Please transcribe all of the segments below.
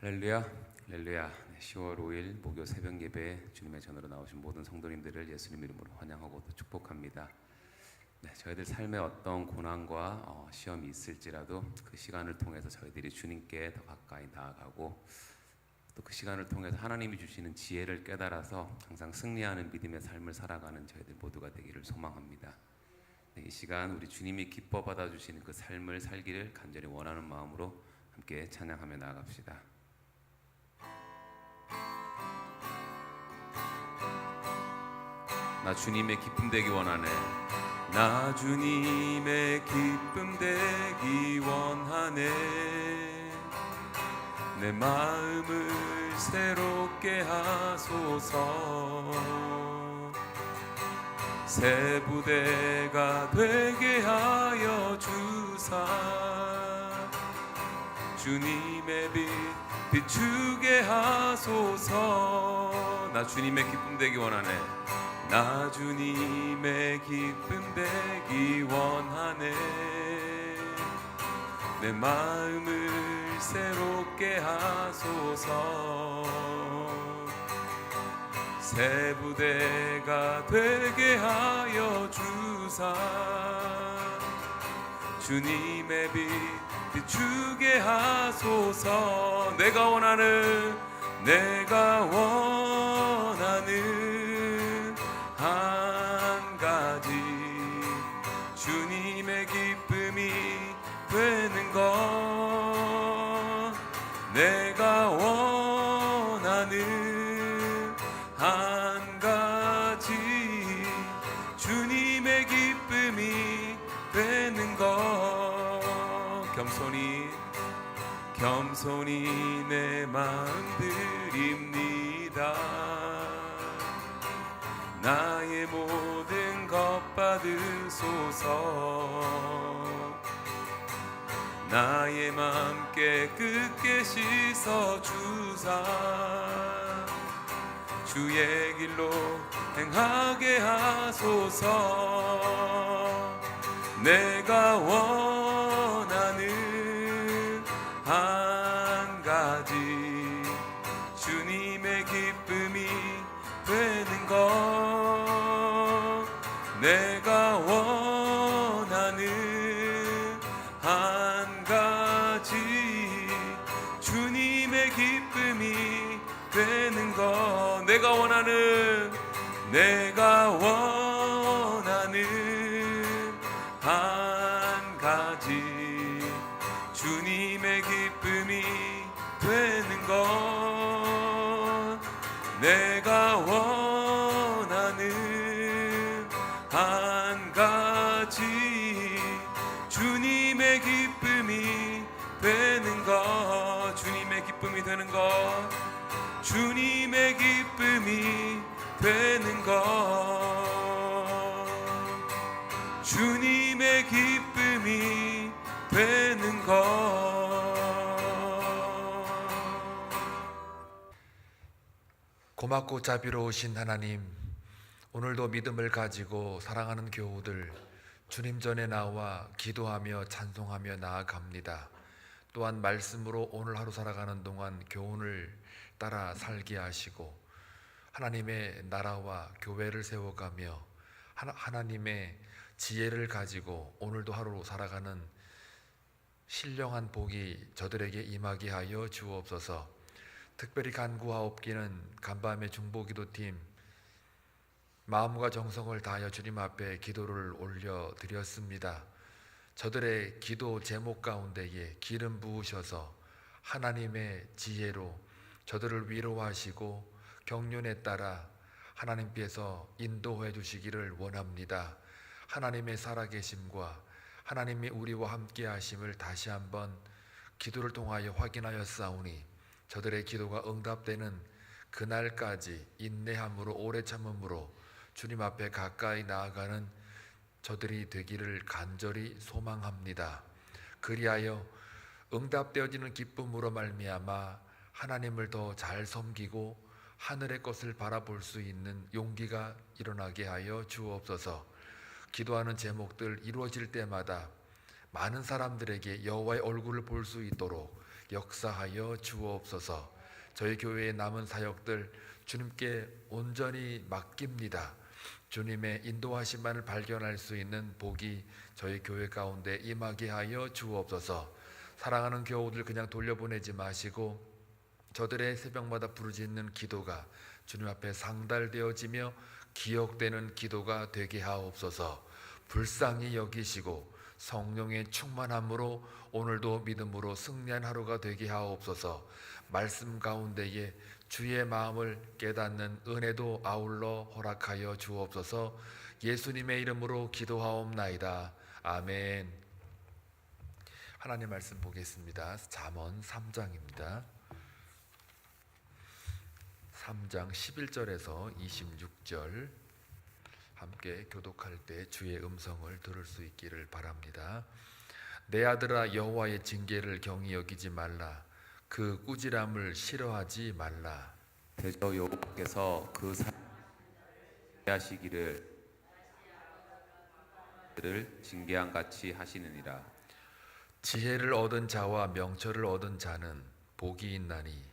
할렐루야, 할렐루야. 10월 5일 목요 새벽 예배에 주님의 전으로 나오신 모든 성도님들을 예수님 이름으로 환영하고 또 축복합니다. 저희들 삶에 어떤 고난과 시험이 있을지라도 그 시간을 통해서 저희들이 주님께 더 가까이 나아가고 또 그 시간을 통해서 하나님이 주시는 지혜를 깨달아서 항상 승리하는 믿음의 삶을 살아가는 저희들 모두가 되기를 소망합니다. 이 시간 우리 주님이 기뻐 받아주시는 그 삶을 살기를 간절히 원하는 마음으로 함께 찬양하며 나아갑시다. 나 주님의 기쁨 되기 원하네. 나 주님의 기쁨 되기 원하네. 내 마음을 새롭게 하소서. 새 부대가 되게 하여 주사. 주님의 빛 비추게 하소서. 나 주님의 기쁨 되기 원하네. 나 주님의 기쁨 되기 원하네. 내 마음을 새롭게 하소서. 새 부대가 되게 하여 주사. 주님의 빛 비추게 하소서. 내가 원하는 한 가지 주님의 기쁨이 되는 것. 내가 원하는 한 가지 주님의 기쁨이 되는 것. 겸손히 내 마음 드립니다. 나의 모든 것 받으소서. 나의 맘 깨끗게 씻어주사. 주의 길로 행하게 하소서. 내가 원하는 한 가지 주님의 기쁨이 되는 것. 내가 원하는 한 가지 주님의 기쁨이 되는 것. 내가 원하는 한 가지 주님의 기쁨이 되는 것. 내가 원하는 한 가지 주님의 기쁨이 되는 것. 주님의 기쁨이 되는 것. 주님의 기쁨이 되는 것. 주님의 기쁨이 되는 것. 고맙고 자비로우신 하나님, 오늘도 믿음을 가지고 사랑하는 교우들 주님 전에 나와 기도하며 찬송하며 나아갑니다. 또한 말씀으로 오늘 하루 살아가는 동안 교훈을 따라 살게 하시고 하나님의 나라와 교회를 세워가며 하나님의 지혜를 가지고 오늘도 하루 살아가는 신령한 복이 저들에게 임하게 하여 주옵소서. 특별히 간구하옵기는 간밤의 중보기도팀 마음과 정성을 다하여 주님 앞에 기도를 올려드렸습니다. 저들의 기도 제목 가운데에 기름 부으셔서 하나님의 지혜로 저들을 위로하시고 경륜에 따라 하나님께서 인도해 주시기를 원합니다. 하나님의 살아계심과 하나님이 우리와 함께 하심을 다시 한번 기도를 통하여 확인하여 싸우니 저들의 기도가 응답되는 그날까지 인내함으로 오래 참음으로 주님 앞에 가까이 나아가는 저들이 되기를 간절히 소망합니다. 그리하여 응답되어지는 기쁨으로 말미암아 하나님을 더 잘 섬기고 하늘의 것을 바라볼 수 있는 용기가 일어나게 하여 주옵소서. 기도하는 제목들 이루어질 때마다 많은 사람들에게 여호와의 얼굴을 볼 수 있도록 역사하여 주옵소서. 저희 교회의 남은 사역들 주님께 온전히 맡깁니다. 주님의 인도하심만을 발견할 수 있는 복이 저희 교회 가운데 임하게 하여 주옵소서. 사랑하는 교우들 그냥 돌려보내지 마시고 저들의 새벽마다 부르짖는 기도가 주님 앞에 상달되어지며 기억되는 기도가 되게 하옵소서. 불쌍히 여기시고 성령의 충만함으로 오늘도 믿음으로 승리한 하루가 되게 하옵소서. 말씀 가운데에 주의 마음을 깨닫는 은혜도 아울러 허락하여 주옵소서. 예수님의 이름으로 기도하옵나이다. 아멘. 하나님 말씀 보겠습니다. 잠언 3장입니다. 3장 11절에서 26절 함께 교독할 때 주의 음성을 들을 수 있기를 바랍니다. 내 아들아, 여호와의 징계를 경히 여기지 말라. 그 꾸지람을 싫어하지 말라. 대저 여호와께서 그 하시기를 징계한 같이 하시느니라. 지혜를 얻은 자와 명철을 얻은 자는 복이 있나니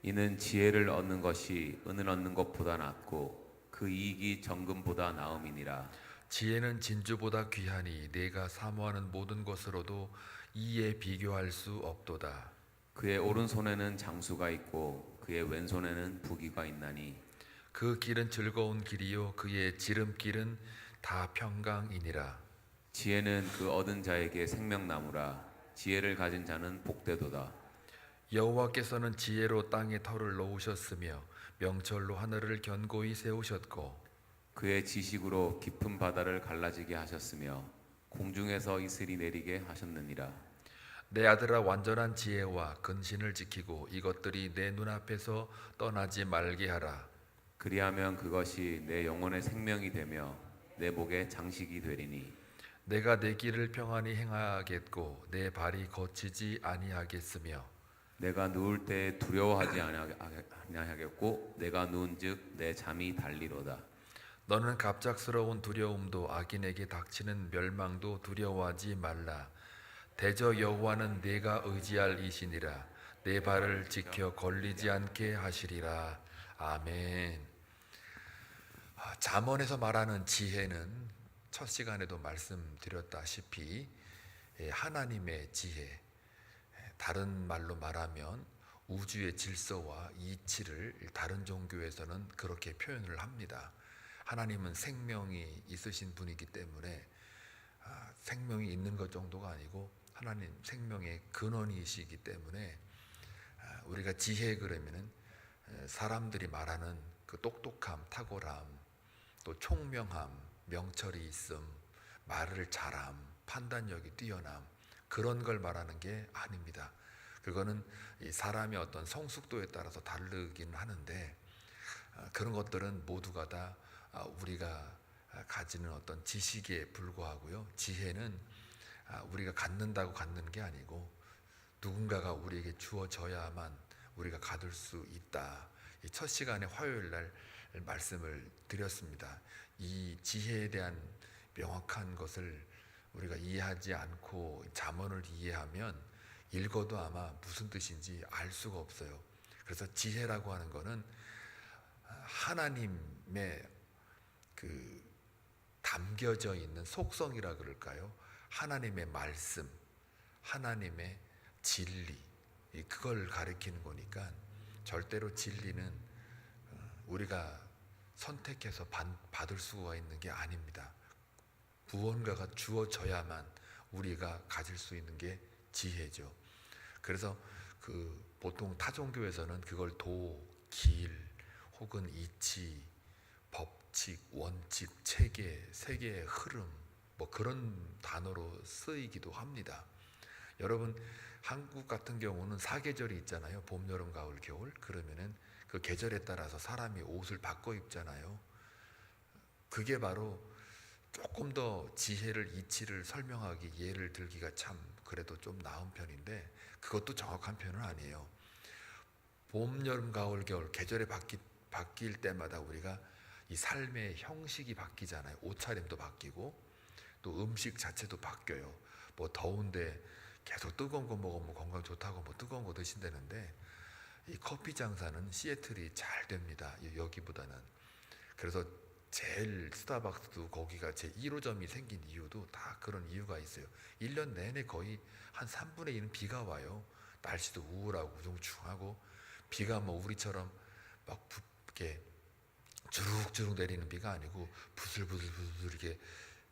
이는 지혜를 얻는 것이 은을 얻는 것보다 낫고 그 이익이 정금보다 나음이니라. 지혜는 진주보다 귀하니 내가 사모하는 모든 것으로도 이에 비교할 수 없도다. 그의 오른손에는 장수가 있고 그의 왼손에는 부귀가 있나니 그 길은 즐거운 길이요 그의 지름길은 다 평강이니라. 지혜는 그 얻은 자에게 생명나무라. 지혜를 가진 자는 복되도다. 여호와께서는 지혜로 땅에 터를 놓으셨으며 명철로 하늘을 견고히 세우셨고 그의 지식으로 깊은 바다를 갈라지게 하셨으며 공중에서 이슬이 내리게 하셨느니라. 내 아들아, 완전한 지혜와 근신을 지키고 이것들이 내 눈앞에서 떠나지 말게 하라. 그리하면 그것이 내 영혼의 생명이 되며 내 목의 장식이 되리니 내가 내 길을 평안히 행하겠고 내 발이 거치지 아니하겠으며 내가 누울 때 두려워하지 아니하겠고 내가 누운즉 내 잠이 달리로다. 너는 갑작스러운 두려움도 악인에게 닥치는 멸망도 두려워하지 말라. 대저 여호와는 내가 의지할 이시니라. 내 발을 지켜 걸리지 않게 하시리라. 아멘. 잠언에서 말하는 지혜는 첫 시간에도 말씀드렸다시피 하나님의 지혜, 다른 말로 말하면 우주의 질서와 이치를 다른 종교에서는 그렇게 표현을 합니다. 하나님은 생명이 있으신 분이기 때문에 생명이 있는 것 정도가 아니고 하나님 생명의 근원이시기 때문에 우리가 지혜 그러면은 사람들이 말하는 그 똑똑함, 탁월함, 또 총명함, 명철이 있음, 말을 잘함, 판단력이 뛰어남, 그런 걸 말하는 게 아닙니다. 그거는 이 사람의 어떤 성숙도에 따라서 다르긴 하는데 그런 것들은 모두가 다 우리가 가지는 어떤 지식에 불과하고요. 지혜는 우리가 갖는다고 갖는 게 아니고 누군가가 우리에게 주어져야만 우리가 가질 수 있다. 이 첫 시간에 화요일 날 말씀을 드렸습니다. 이 지혜에 대한 명확한 것을 우리가 이해하지 않고 잠언을 이해하면 읽어도 아마 무슨 뜻인지 알 수가 없어요. 그래서 지혜라고 하는 것은 하나님의 그 담겨져 있는 속성이라 그럴까요? 하나님의 말씀, 하나님의 진리, 그걸 가리키는 거니까 절대로 진리는 우리가 선택해서 받을 수가 있는 게 아닙니다. 무언가가 주어져야만 우리가 가질 수 있는 게 지혜죠. 그래서 보통 타종교에서는 그걸 도, 길, 혹은 이치, 법칙, 원칙, 체계, 세계의 흐름, 뭐 그런 단어로 쓰이기도 합니다. 여러분, 한국 같은 경우는 사계절이 있잖아요. 봄, 여름, 가을, 겨울. 그러면은 그 계절에 따라서 사람이 옷을 바꿔 입잖아요. 그게 바로 조금 더 지혜를, 이치를 설명하기, 예를 들기가 참 그래도 좀 나은 편인데 그것도 정확한 편은 아니에요. 봄, 여름, 가을, 겨울 계절에 바뀔 때마다 우리가 이 삶의 형식이 바뀌잖아요. 옷차림도 바뀌고 또 음식 자체도 바뀌어요. 뭐 더운데 계속 뜨거운 거 먹으면 건강 좋다고 뭐 뜨거운 거 드신다는데, 이 커피 장사는 시애틀이 잘 됩니다. 여기보다는. 그래서 제일 스타벅스도 거기가 제 1호점이 생긴 이유도 다 그런 이유가 있어요. 1년 내내 거의 한 3분의 1은 비가 와요. 날씨도 우울하고 우중충하고, 비가 뭐 우리처럼 막 이렇게 주룩주룩 내리는 비가 아니고 부슬부슬부슬 이렇게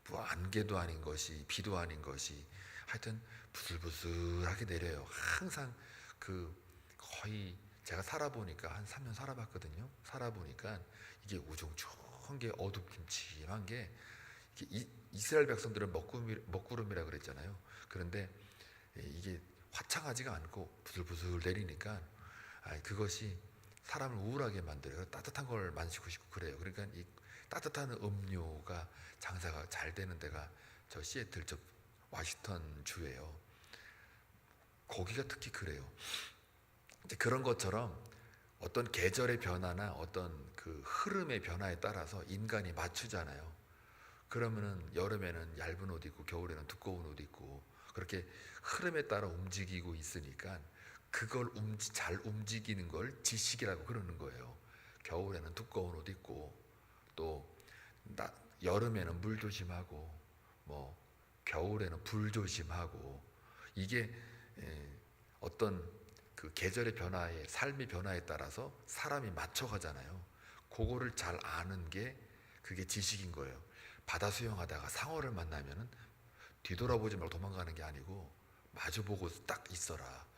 뭐 안개도 아닌 것이 비도 아닌 것이 하여튼 부슬부슬하게 내려요. 항상 그 거의 제가 살아보니까 한 3년 살아봤거든요. 살아보니까 이게 우중충한 게 어둡김침한 게 이스라엘 백성들은 먹구름이라 그랬잖아요. 그런데 이게 화창하지가 않고 부슬부슬 내리니까 그것이 사람을 우울하게 만들어요. 따뜻한 걸 마시고 싶고 그래요. 그러니까 이 따뜻한 음료가 장사가 잘 되는 데가 저 시애틀 저 워싱턴 주예요. 거기가 특히 그래요. 이제 그런 것처럼 어떤 계절의 변화나 어떤 그 흐름의 변화에 따라서 인간이 맞추잖아요. 그러면은 여름에는 얇은 옷 입고 겨울에는 두꺼운 옷 입고 그렇게 흐름에 따라 움직이고 있으니까 그걸 잘 움직이는 걸 지식이라고 그러는 거예요. 겨울에는 두꺼운 옷 입고 또 여름에는 물 조심하고 뭐 겨울에는 불 조심하고 이게 어떤 그 계절의 변화에 삶의 변화에 따라서 사람이 맞춰가잖아요. 그거를 잘 아는 게 그게 지식인 거예요. 바다 수영하다가 상어를 만나면은 뒤돌아보지 말고 도망가는 게 아니고 마주보고 딱 있어라.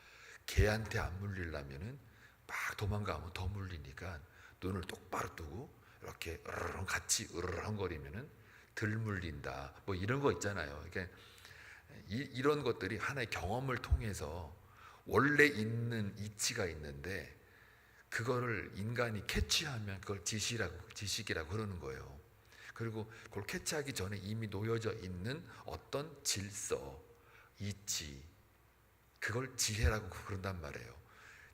개한테 안 물리려면은 막 도망가면 더 물리니까 눈을 똑바로 뜨고 이렇게 으르렁 같이 으르렁거리면은 덜 물린다. 뭐 이런 거 있잖아요. 그러니까 이런 것들이 하나의 경험을 통해서 원래 있는 이치가 있는데 그거를 인간이 캐치하면 그걸 지식이라고 그러는 거예요. 그리고 그걸 캐치하기 전에 이미 놓여져 있는 어떤 질서, 이치, 그걸 지혜라고 그런단 말이에요.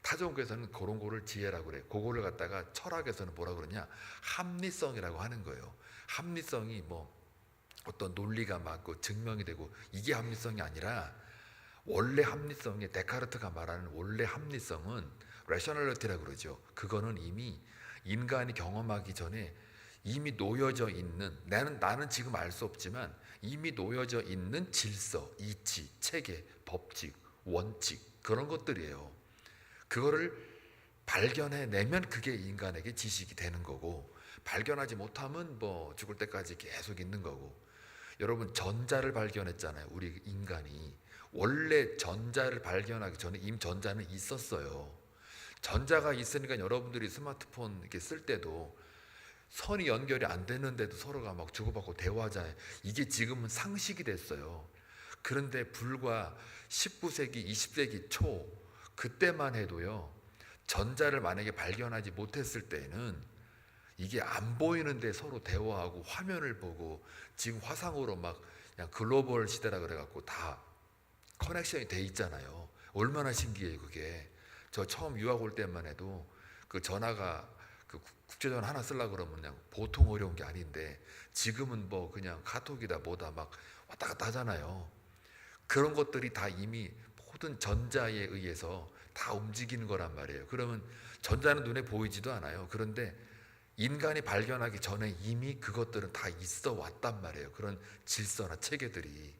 타종교에서는 그런 거를 지혜라고 그래요. 그거를 갖다가 철학에서는 뭐라 그러냐? 합리성이라고 하는 거예요. 합리성이 뭐 어떤 논리가 맞고 증명이 되고 이게 합리성이 아니라 원래 합리성이 데카르트가 말하는 원래 합리성은 레셔널리티라고 그러죠. 그거는 이미 인간이 경험하기 전에 이미 놓여져 있는 나는 지금 알 수 없지만 이미 놓여져 있는 질서, 이치, 체계, 법칙, 원칙 그런 것들이에요. 그거를 발견해내면 그게 인간에게 지식이 되는 거고 발견하지 못하면 뭐 죽을 때까지 계속 있는 거고 여러분 전자를 발견했잖아요. 우리 인간이 원래 전자를 발견하기 전에 이미 전자는 있었어요. 전자가 있으니까 여러분들이 스마트폰 이렇게 쓸 때도 선이 연결이 안 되는데도 서로가 막 주고받고 대화하잖아요. 이게 지금은 상식이 됐어요. 그런데 불과 19세기, 20세기 초 그때만 해도요. 전자를 만약에 발견하지 못했을 때는 이게 안 보이는데 서로 대화하고 화면을 보고 지금 화상으로 막 그냥 글로벌 시대라 그래갖고 다 커넥션이 돼 있잖아요. 얼마나 신기해요 그게. 저 처음 유학 올 때만 해도 그 전화가 그 국제전화 하나 쓰려고 그러면 그냥 보통 어려운 게 아닌데 지금은 뭐 그냥 카톡이다 뭐다 막 왔다 갔다 하잖아요. 그런 것들이 다 이미 모든 전자에 의해서 다 움직이는 거란 말이에요. 그러면 전자는 눈에 보이지도 않아요. 그런데 인간이 발견하기 전에 이미 그것들은 다 있어 왔단 말이에요. 그런 질서나 체계들이.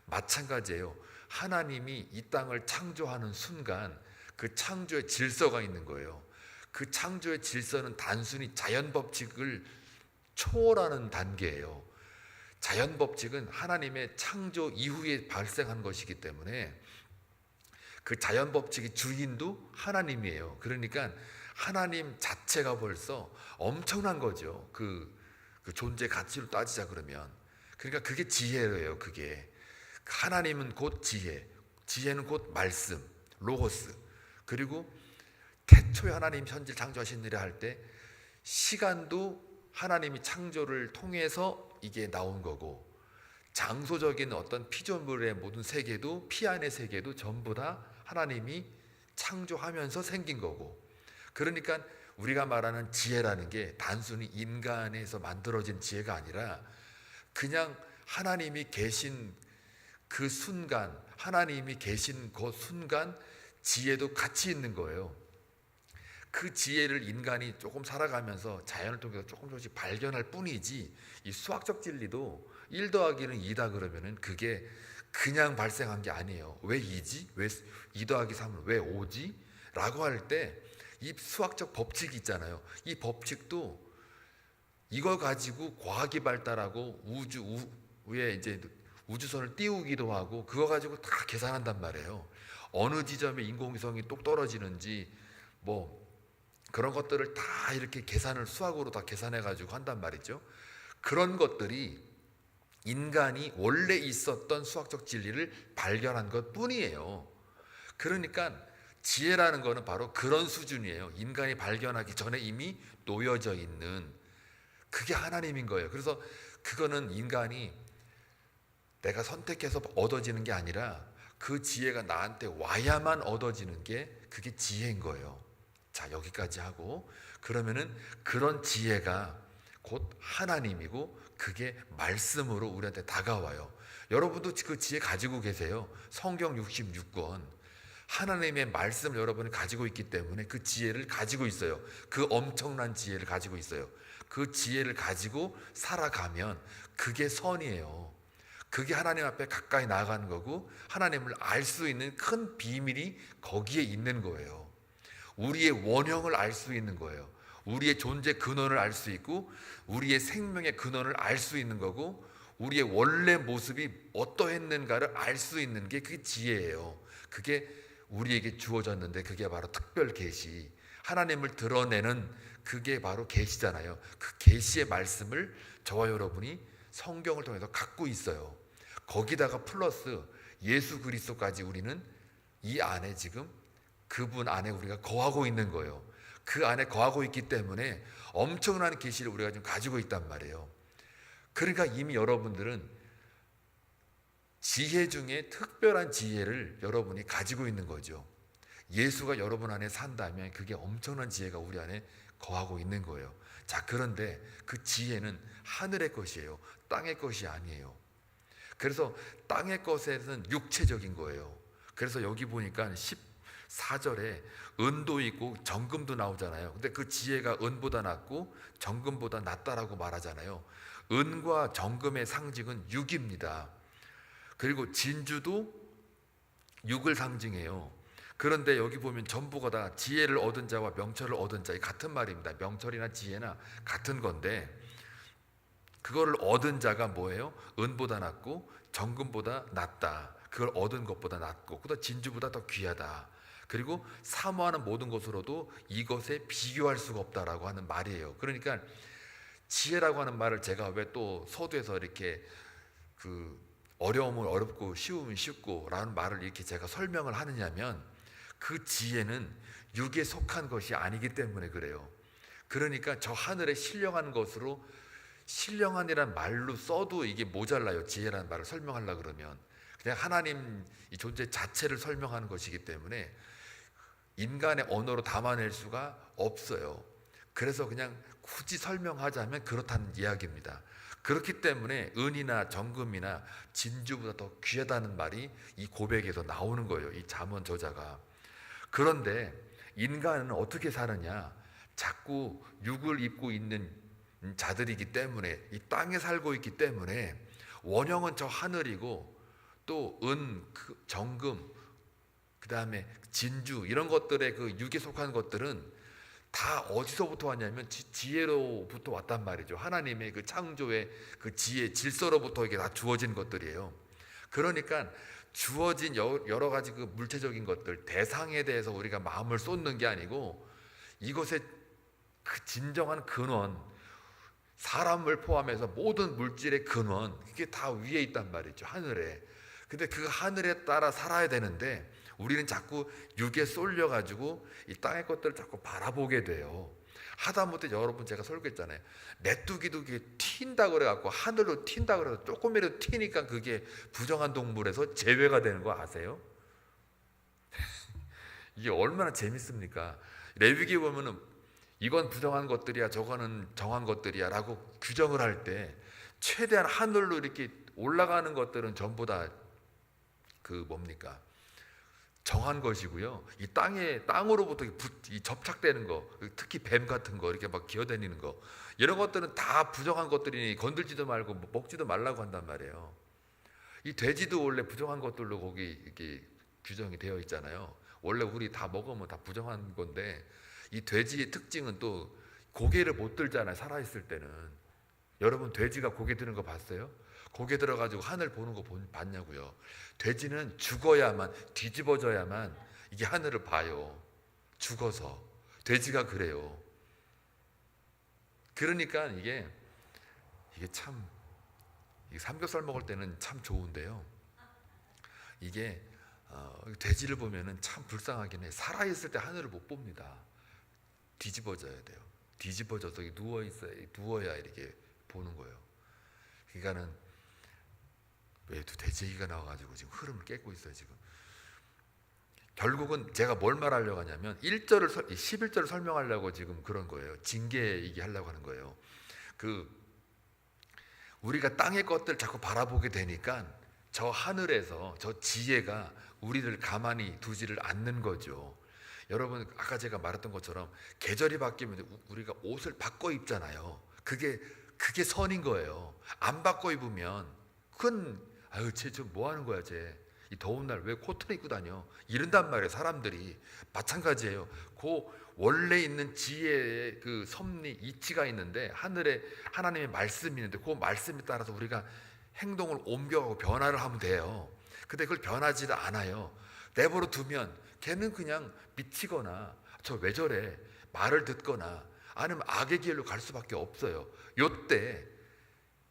마찬가지예요. 하나님이 이 땅을 창조하는 순간 그 창조의 질서가 있는 거예요. 그 창조의 질서는 단순히 자연 법칙을 초월하는 단계예요. 자연 법칙은 하나님의 창조 이후에 발생한 것이기 때문에 그 자연 법칙의 주인도 하나님이에요. 그러니까 하나님 자체가 벌써 엄청난 거죠. 그 존재 가치로 따지자 그러면. 그러니까 그게 지혜예요. 그게 하나님은 곧 지혜, 지혜는 곧 말씀, 로고스. 그리고 태초에 하나님 현재 창조하신 일을 할 때 시간도 하나님이 창조를 통해서 이게 나온 거고 장소적인 어떤 피조물의 모든 세계도 피 안의 세계도 전부 다 하나님이 창조하면서 생긴 거고 그러니까 우리가 말하는 지혜라는 게 단순히 인간에서 만들어진 지혜가 아니라 그냥 하나님이 계신 그 순간, 하나님이 계신 그 순간 지혜도 같이 있는 거예요. 그 지혜를 인간이 조금 살아가면서 자연을 통해서 조금씩 발견할 뿐이지, 이 수학적 진리도 1 더하기는 2다 그러면은 그게 그냥 발생한 게 아니에요. 왜 2지? 왜 2 더하기 3은 왜 5지? 라고 할 때 이 수학적 법칙이 있잖아요. 이 법칙도 이걸 가지고 과학이 발달하고 우주에 이제 우주선을 띄우기도 하고 그거 가지고 다 계산한단 말이에요. 어느 지점에 인공위성이 똑 떨어지는지 뭐 그런 것들을 다 이렇게 계산을 수학으로 다 계산해 가지고 한단 말이죠. 그런 것들이 인간이 원래 있었던 수학적 진리를 발견한 것 뿐이에요. 그러니까 지혜라는 거는 바로 그런 수준이에요. 인간이 발견하기 전에 이미 놓여져 있는, 그게 하나님인 거예요. 그래서 그거는 인간이 내가 선택해서 얻어지는 게 아니라 그 지혜가 나한테 와야만 얻어지는 게 그게 지혜인 거예요. 자, 여기까지 하고, 그러면은 그런 지혜가 곧 하나님이고 그게 말씀으로 우리한테 다가와요. 여러분도 그 지혜 가지고 계세요. 성경 66권 하나님의 말씀을 여러분이 가지고 있기 때문에 그 지혜를 가지고 있어요. 그 엄청난 지혜를 가지고 있어요. 그 지혜를 가지고 살아가면 그게 선이에요. 그게 하나님 앞에 가까이 나아가는 거고, 하나님을 알 수 있는 큰 비밀이 거기에 있는 거예요. 우리의 원형을 알 수 있는 거예요. 우리의 존재 근원을 알 수 있고, 우리의 생명의 근원을 알 수 있는 거고, 우리의 원래 모습이 어떠했는가를 알 수 있는 게 그게 지혜예요. 그게 우리에게 주어졌는데 그게 바로 특별 계시, 하나님을 드러내는 그게 바로 계시잖아요. 그 계시의 말씀을 저와 여러분이 성경을 통해서 갖고 있어요. 거기다가 플러스 예수 그리스도까지 우리는 이 안에 지금 그분 안에 우리가 거하고 있는 거예요. 그 안에 거하고 있기 때문에 엄청난 계시를 우리가 지금 가지고 있단 말이에요. 그러니까 이미 여러분들은 지혜 중에 특별한 지혜를 여러분이 가지고 있는 거죠. 예수가 여러분 안에 산다면 그게 엄청난 지혜가 우리 안에 거하고 있는 거예요. 자, 그런데 그 지혜는 하늘의 것이에요. 땅의 것이 아니에요. 그래서 땅의 것에는 육체적인 거예요. 그래서 여기 보니까 14절에 은도 있고 정금도 나오잖아요. 근데 그 지혜가 은보다 낫고 정금보다 낫다라고 말하잖아요. 은과 정금의 상징은 육입니다. 그리고 진주도 육을 상징해요. 그런데 여기 보면 전부가 다 지혜를 얻은 자와 명철을 얻은 자, 같은 말입니다. 명철이나 지혜나 같은 건데, 그거를 얻은 자가 뭐예요? 은보다 낫고 정금보다 낫다. 그걸 얻은 것보다 낫고, 그보다 진주보다 더 귀하다. 그리고 사모하는 모든 것으로도 이것에 비교할 수가 없다라고 하는 말이에요. 그러니까 지혜라고 하는 말을 제가 왜 또 서두에서 이렇게 어려움은 어렵고 쉬우면 쉽고 라는 말을 이렇게 제가 설명을 하느냐면, 그 지혜는 육에 속한 것이 아니기 때문에 그래요. 그러니까 저 하늘에 신령한 것으로, 신령한이란 말로 써도 이게 모자라요. 지혜라는 말을 설명하려고 그러면 그냥 하나님 이 존재 자체를 설명하는 것이기 때문에 인간의 언어로 담아낼 수가 없어요. 그래서 그냥 굳이 설명하자면 그렇다는 이야기입니다. 그렇기 때문에 은이나 정금이나 진주보다 더 귀하다는 말이 이 고백에서 나오는 거예요. 이 잠언 저자가. 그런데 인간은 어떻게 사느냐? 자꾸 육을 입고 있는 자들이기 때문에, 이 땅에 살고 있기 때문에 원형은 저 하늘이고, 또 은, 정금, 그 다음에 진주, 이런 것들의 그 육에 속한 것들은 다 어디서부터 왔냐면 지혜로부터 왔단 말이죠. 하나님의 그 창조의 그 지혜, 질서로부터 이게 다 주어진 것들이에요. 그러니까 주어진 여러 가지 그 물체적인 것들, 대상에 대해서 우리가 마음을 쏟는 게 아니고, 이것의 그 진정한 근원, 사람을 포함해서 모든 물질의 근원, 이게 다 위에 있단 말이죠. 하늘에. 근데 그 하늘에 따라 살아야 되는데 우리는 자꾸 육에 쏠려가지고 이 땅의 것들을 자꾸 바라보게 돼요. 하다못해 여러분, 제가 설교했잖아요. 메뚜기도 그게 튄다 그래갖고, 하늘로 튄다 그래서 조금이라도 튀니까 그게 부정한 동물에서 제외가 되는 거 아세요? 이게 얼마나 재밌습니까? 레위기 보면은 이건 부정한 것들이야, 저거는 정한 것들이야 라고 규정을 할 때 최대한 하늘로 이렇게 올라가는 것들은 전부 다 그 뭡니까? 정한 것이고요. 이 땅으로부터 이 접착되는 거, 특히 뱀 같은 거 이렇게 막 기어다니는 거, 이런 것들은 다 부정한 것들이니 건들지도 말고 먹지도 말라고 한단 말이에요. 이 돼지도 원래 부정한 것들로 거기 이렇게 규정이 되어 있잖아요. 원래 우리 다 먹으면 다 부정한 건데, 이 돼지의 특징은 또 고개를 못 들잖아요. 살아있을 때는. 여러분 돼지가 고개 드는 거 봤어요? 고개 들어가지고 하늘 보는 거 봤냐고요. 돼지는 죽어야만, 뒤집어져야만 이게 하늘을 봐요. 죽어서. 돼지가 그래요. 그러니까 이게 참, 이 삼겹살 먹을 때는 참 좋은데요. 이게 돼지를 보면은 참 불쌍하긴 해. 살아있을 때 하늘을 못 봅니다. 뒤집어져야 돼요. 뒤집어져서 누워야 이렇게 보는 거예요. 그러니까는 왜 또 돼지 얘기가 나와가지고 지금 흐름을 깨고 있어요. 지금 결국은 제가 뭘 말하려고 하냐면 11절을 설명하려고 지금 그런 거예요. 징계 얘기하려고 하는 거예요. 우리가 땅의 것들 자꾸 바라보게 되니까 저 하늘에서 저 지혜가 우리를 가만히 두지를 않는 거죠. 여러분 아까 제가 말했던 것처럼 계절이 바뀌면 우리가 옷을 바꿔 입잖아요. 그게 선인 거예요. 안 바꿔 입으면 아유 쟤 좀 뭐 하는 거야 쟤. 이 더운 날 왜 코트를 입고 다녀? 이런단 말이에요. 사람들이. 마찬가지예요. 그 원래 있는 지혜의 그 섭리 이치가 있는데, 하늘에 하나님의 말씀이 있는데 그 말씀에 따라서 우리가 행동을 옮겨가고 변화를 하면 돼요. 근데 그걸 변하지 않아요. 내버려 두면 걔는 그냥 미치거나 저 왜 저래 말을 듣거나 아니면 악의 길로 갈 수밖에 없어요. 요때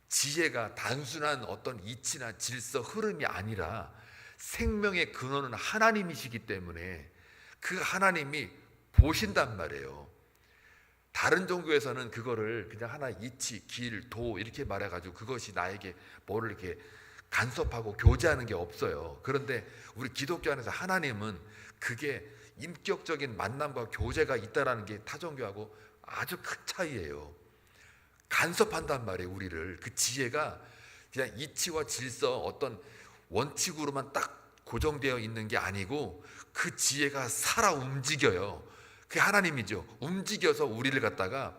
지혜가 단순한 어떤 이치나 질서 흐름이 아니라 생명의 근원은 하나님이시기 때문에 그 하나님이 보신단 말이에요. 다른 종교에서는 그거를 그냥 하나 이치, 길, 도 이렇게 말해가지고 그것이 나에게 뭐를 이렇게 간섭하고 교제하는 게 없어요. 그런데 우리 기독교 안에서 하나님은 그게 인격적인 만남과 교제가 있다라는 게 타 종교하고 아주 큰 차이예요. 간섭한단 말이에요. 우리를. 그 지혜가 그냥 이치와 질서 어떤 원칙으로만 딱 고정되어 있는 게 아니고 그 지혜가 살아 움직여요. 그게 하나님이죠. 움직여서 우리를 갖다가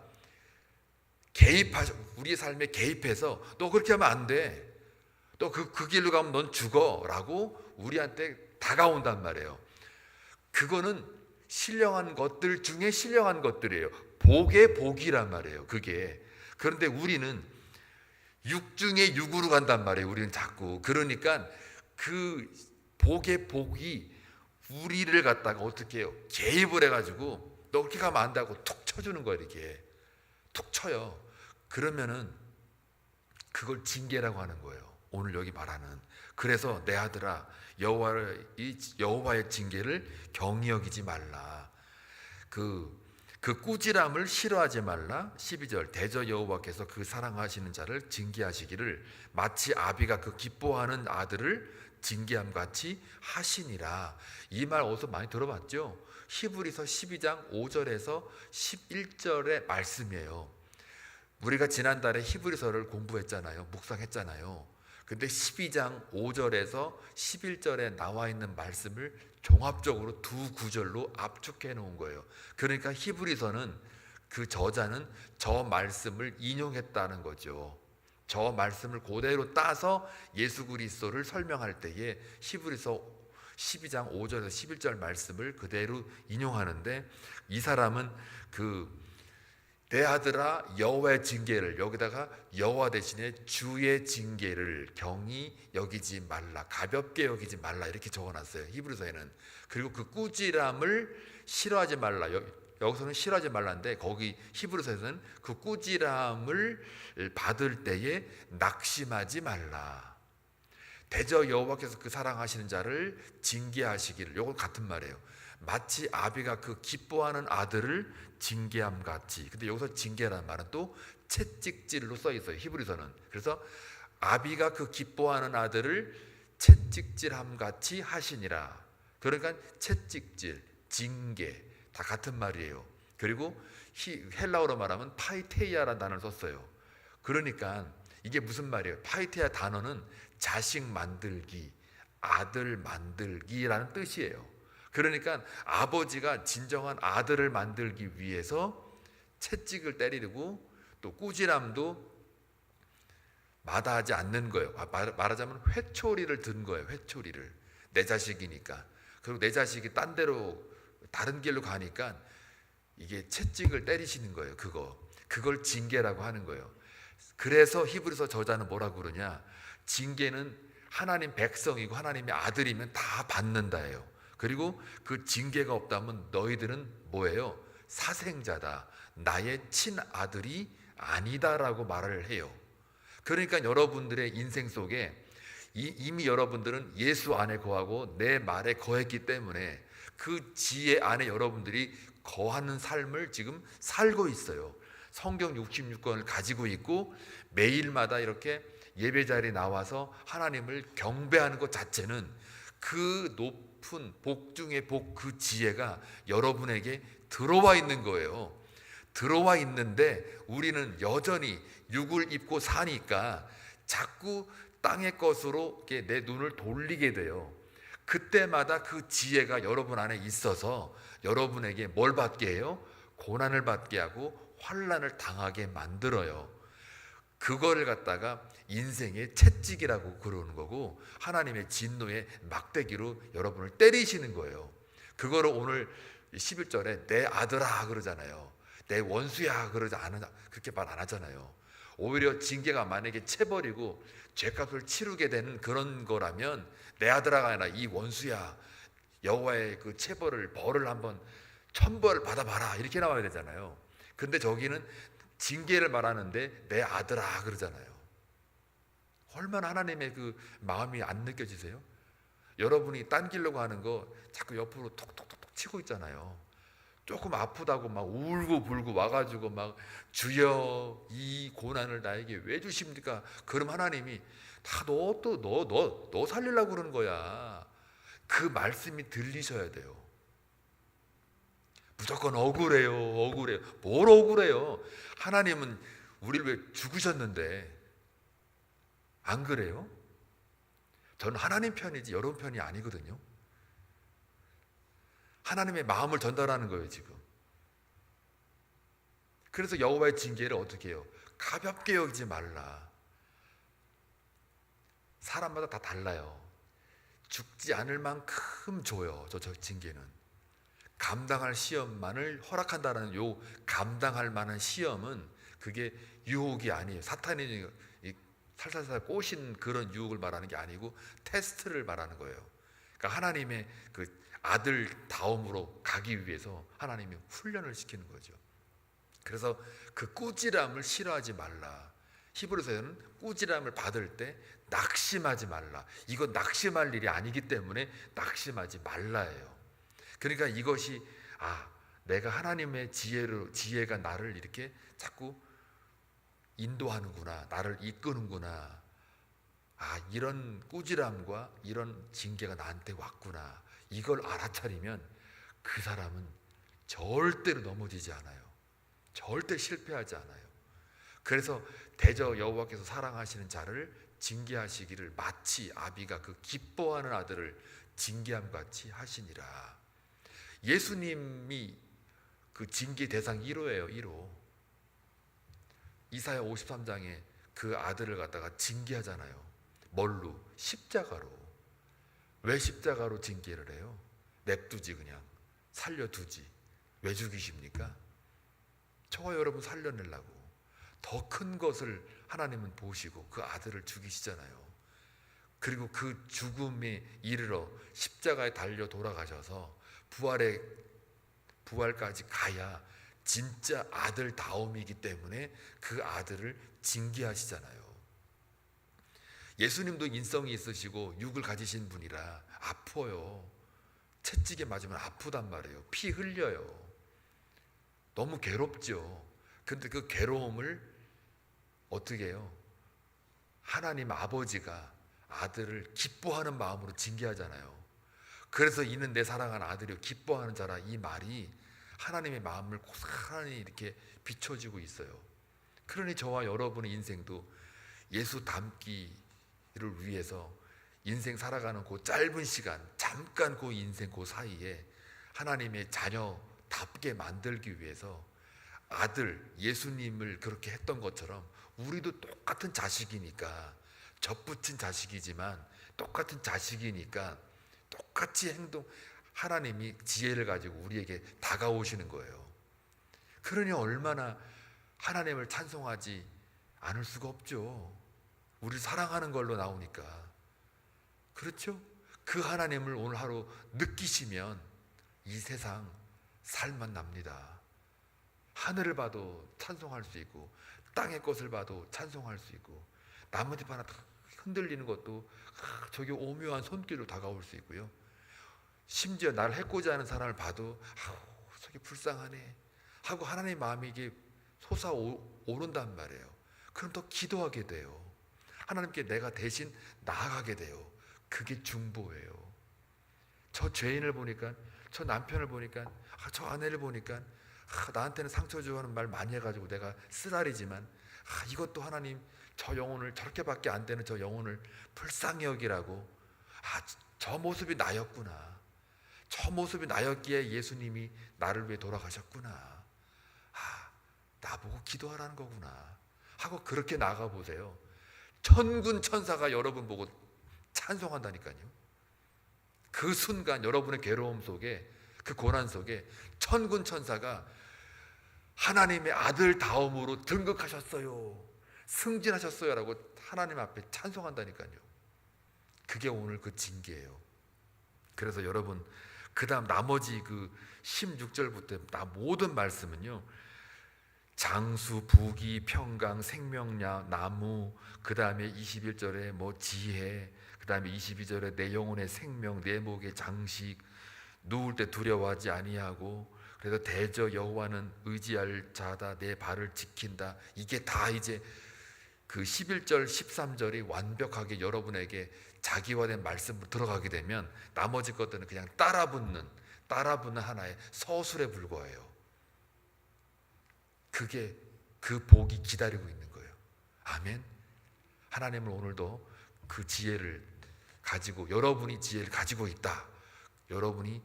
우리의 삶에 개입해서 너 그렇게 하면 안 돼. 너 그 길로 가면 넌 죽어 라고 우리한테 다가온단 말이에요. 그거는 신령한 것들 중에 신령한 것들이에요. 복의 복이란 말이에요. 그게. 그런데 우리는 육 중에 육으로 간단 말이에요. 우리는 자꾸. 그러니까 그 복의 복이 우리를 갖다가 어떻게 해요? 개입을 해가지고 너 그렇게 가면 안 된다고 툭 쳐주는 거예요. 이렇게 툭 쳐요. 그러면은 그걸 징계라고 하는 거예요. 오늘 여기 말하는. 그래서 내 아들아 여호와의 징계를 경히 여기지 말라. 그 꾸지람을 싫어하지 말라. 12절 대저 여호와께서 그 사랑하시는 자를 징계하시기를 마치 아비가 그 기뻐하는 아들을 징계함 같이 하시니라. 이 말 어디서 많이 들어봤죠? 히브리서 12장 5절에서 11절의 말씀이에요. 우리가 지난달에 히브리서를 공부했잖아요. 묵상했잖아요. 근데 12장 5절에서 11절에 나와 있는 말씀을 종합적으로 두 구절로 압축해 놓은 거예요. 그러니까 히브리서는 그 저자는 저 말씀을 인용했다는 거죠. 저 말씀을 그대로 따서 예수 그리스도를 설명할 때에 히브리서 12장 5절에서 11절 말씀을 그대로 인용하는데, 이 사람은 내 아들아 여호와의 징계를, 여기다가 여호와 대신에 주의 징계를 경히 여기지 말라, 가볍게 여기지 말라 이렇게 적어놨어요. 히브리서에는. 그리고 그 꾸지람을 싫어하지 말라. 여기서는 싫어하지 말라인데 거기 히브리서에서는 그 꾸지람을 받을 때에 낙심하지 말라. 대저 여호와께서 그 사랑하시는 자를 징계하시기를. 요건 같은 말이에요. 마치 아비가 그 기뻐하는 아들을 징계함 같이. 근데 여기서 징계라는 말은 또 채찍질로 써 있어요. 히브리서는. 그래서 아비가 그 기뻐하는 아들을 채찍질함 같이 하시니라. 그러니까 채찍질, 징계 다 같은 말이에요. 그리고 헬라어로 말하면 파이테이아라는 단어를 썼어요. 그러니까 이게 무슨 말이에요? 파이테이아 단어는 자식 만들기, 아들 만들기라는 뜻이에요. 그러니까 아버지가 진정한 아들을 만들기 위해서 채찍을 때리고 또 꾸지람도 마다하지 않는 거예요. 말하자면 회초리를 든 거예요. 회초리를. 내 자식이니까. 그리고 내 자식이 딴 데로 다른 길로 가니까 이게 채찍을 때리시는 거예요. 그걸 징계라고 하는 거예요. 그래서 히브리서 저자는 뭐라고 그러냐, 징계는 하나님 백성이고 하나님의 아들이면 다 받는다예요. 그리고 그 징계가 없다면 너희들은 뭐예요? 사생자다, 나의 친아들이 아니다라고 말을 해요. 그러니까 여러분들의 인생 속에 이미 여러분들은 예수 안에 거하고 내 말에 거했기 때문에 그 지혜 안에 여러분들이 거하는 삶을 지금 살고 있어요. 성경 66권을 가지고 있고 매일마다 이렇게 예배 자리에 나와서 하나님을 경배하는 것 자체는 그 높은 복 중의 복, 그 지혜가 여러분에게 들어와 있는 거예요. 들어와 있는데 우리는 여전히 육을 입고 사니까 자꾸 땅의 것으로 이렇게 내 눈을 돌리게 돼요. 그때마다 그 지혜가 여러분 안에 있어서 여러분에게 뭘 받게 해요? 고난을 받게 하고 환난을 당하게 만들어요. 그거를 갖다가 인생의 채찍이라고 그러는 거고 하나님의 진노의 막대기로 여러분을 때리시는 거예요. 그거를 오늘 11절에 내 아들아 그러잖아요. 내 원수야 그렇게 말 안 하잖아요. 오히려 징계가 만약에 채버리고 죄값을 치르게 되는 그런 거라면 내 아들아가 아니라 이 원수야, 여호와의 그 체벌을 벌을 한번 천벌 받아봐라 이렇게 나와야 되잖아요. 근데 저기는 징계를 말하는데 내 아들아 그러잖아요. 얼마나 하나님의 그 마음이 안 느껴지세요? 여러분이 딴 길로 가는 거 자꾸 옆으로 톡톡톡 치고 있잖아요. 조금 아프다고 막 울고 불고 와가지고 막 주여 이 고난을 나에게 왜 주십니까? 그럼 하나님이 다 너 살리려고 그러는 거야. 그 말씀이 들리셔야 돼요. 무조건 억울해요. 뭘 억울해요? 하나님은 우리를 왜 죽으셨는데 안 그래요? 저는 하나님 편이지 여러분 편이 아니거든요. 하나님의 마음을 전달하는 거예요 지금. 그래서 여호와의 징계를 어떻게 해요? 가볍게 여기지 말라. 사람마다 다 달라요. 죽지 않을 만큼 줘요. 저 징계는 감당할 시험만을 허락한다는 요 감당할 만한 시험은 그게 유혹이 아니에요. 사탄이 살살살 꼬신 그런 유혹을 말하는 게 아니고 테스트를 말하는 거예요. 그러니까 하나님의 그 아들 다음으로 가기 위해서 하나님이 훈련을 시키는 거죠. 그래서 그 꾸지람을 싫어하지 말라. 히브리서에는 꾸지람을 받을 때 낙심하지 말라. 이건 낙심할 일이 아니기 때문에 낙심하지 말라예요. 그러니까 이것이 내가 하나님의 지혜가 나를 이렇게 자꾸 인도하는구나, 나를 이끄는구나. 이런 꾸지람과 이런 징계가 나한테 왔구나. 이걸 알아차리면 그 사람은 절대로 넘어지지 않아요. 절대 실패하지 않아요. 그래서 대저 여호와께서 사랑하시는 자를 징계하시기를 마치 아비가 그 기뻐하는 아들을 징계함 같이 하시니라. 예수님이 그 징계 대상 1호예요. 1호. 이사야 53장에 그 아들을 갖다가 징계하잖아요. 뭘로? 십자가로. 왜 십자가로 징계를 해요? 냅두지, 그냥 살려두지. 왜 죽이십니까? 저와 여러분 살려내려고. 더 큰 것을 하나님은 보시고 그 아들을 죽이시잖아요. 그리고 그 죽음에 이르러 십자가에 달려 돌아가셔서 부활까지 가야 진짜 아들다움이기 때문에 그 아들을 징계하시잖아요. 예수님도 인성이 있으시고 육을 가지신 분이라 아파요. 채찍에 맞으면 아프단 말이에요. 피 흘려요. 너무 괴롭죠. 근데 그 괴로움을 어떻게 해요? 하나님 아버지가 아들을 기뻐하는 마음으로 징계하잖아요. 그래서 이는 내 사랑하는 아들이요 기뻐하는 자라, 이 말이 하나님의 마음을 고스란히 이렇게 비춰지고 있어요. 그러니 저와 여러분의 인생도 예수 닮기를 위해서 인생 살아가는 그 짧은 시간, 잠깐 그 인생 그 사이에 하나님의 자녀답게 만들기 위해서 아들 예수님을 그렇게 했던 것처럼 우리도 똑같은 자식이니까, 접붙인 자식이지만 똑같은 자식이니까 똑같이 하나님이 지혜를 가지고 우리에게 다가오시는 거예요. 그러니 얼마나 하나님을 찬송하지 않을 수가 없죠. 우리 사랑하는 걸로 나오니까. 그렇죠? 그 하나님을 오늘 하루 느끼시면 이 세상 살만 납니다. 하늘을 봐도 찬송할 수 있고, 땅의 것을 봐도 찬송할 수 있고, 나뭇잎 하나 흔들리는 것도 저게 오묘한 손길로 다가올 수 있고요. 심지어 나를 해코지 하는 사람을 봐도 저게 불쌍하네 하고 하나님의 마음이 이게 솟아오른단 말이에요. 그럼 더 기도하게 돼요. 하나님께 내가 대신 나아가게 돼요. 그게 중보예요. 저 죄인을 보니까, 저 남편을 보니까, 저 아내를 보니까 나한테는 상처 주는 말 많이 해가지고 내가 쓰라리지만 이것도 하나님 저 영혼을, 저렇게밖에 안 되는 저 영혼을 불쌍히 여기라고, 저 모습이 나였구나, 저 모습이 나였기에 예수님이 나를 위해 돌아가셨구나, 나보고 기도하라는 거구나 하고 그렇게 나가보세요. 천군 천사가 여러분 보고 찬송한다니까요. 그 순간 여러분의 괴로움 속에, 그 고난 속에 천군 천사가 하나님의 아들 다음으로 등극하셨어요, 승진하셨어요 라고 하나님 앞에 찬송한다니까요. 그게 오늘 그 징계예요. 그래서 여러분 그 다음 나머지 그 16절부터 모든 말씀은요, 장수, 부귀, 평강, 생명력, 나무, 그 다음에 21절에 뭐 지혜, 그 다음에 22절에 내 영혼의 생명, 내 목의 장식, 누울 때 두려워하지 아니하고, 그래서 대저 여호와는 의지할 자다, 내 발을 지킨다. 이게 다 이제 그 11절 13절이 완벽하게 여러분에게 자기화된 말씀으로 들어가게 되면 나머지 것들은 그냥 따라붙는 하나의 서술에 불과해요. 그게 그 복이 기다리고 있는 거예요. 아멘. 하나님은 오늘도 그 지혜를 가지고, 여러분이 지혜를 가지고 있다, 여러분이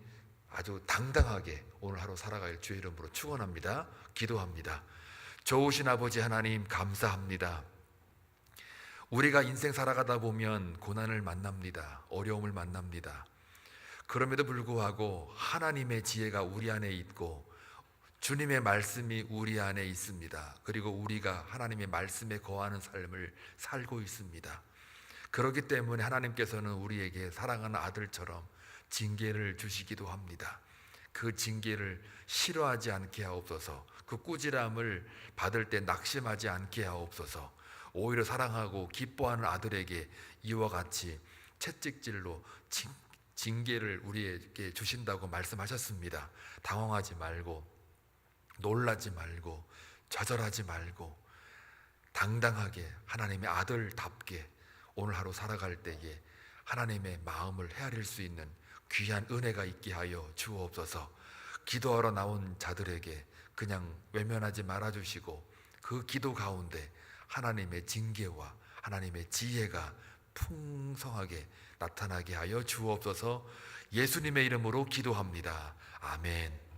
아주 당당하게 오늘 하루 살아갈 주의 이름으로 축원합니다. 기도합니다. 좋으신 아버지 하나님, 감사합니다. 우리가 인생 살아가다 보면 고난을 만납니다. 어려움을 만납니다. 그럼에도 불구하고 하나님의 지혜가 우리 안에 있고 주님의 말씀이 우리 안에 있습니다. 그리고 우리가 하나님의 말씀에 거하는 삶을 살고 있습니다. 그렇기 때문에 하나님께서는 우리에게 사랑하는 아들처럼 징계를 주시기도 합니다. 그 징계를 싫어하지 않게 하옵소서. 그 꾸지람을 받을 때 낙심하지 않게 하옵소서. 오히려 사랑하고 기뻐하는 아들에게 이와 같이 채찍질로 징계를 우리에게 주신다고 말씀하셨습니다. 당황하지 말고, 놀라지 말고, 좌절하지 말고 당당하게 하나님의 아들답게 오늘 하루 살아갈 때에 하나님의 마음을 헤아릴 수 있는 귀한 은혜가 있게 하여 주옵소서. 기도하러 나온 자들에게 그냥 외면하지 말아주시고 그 기도 가운데 하나님의 징계와 하나님의 지혜가 풍성하게 나타나게 하여 주옵소서. 예수님의 이름으로 기도합니다. 아멘.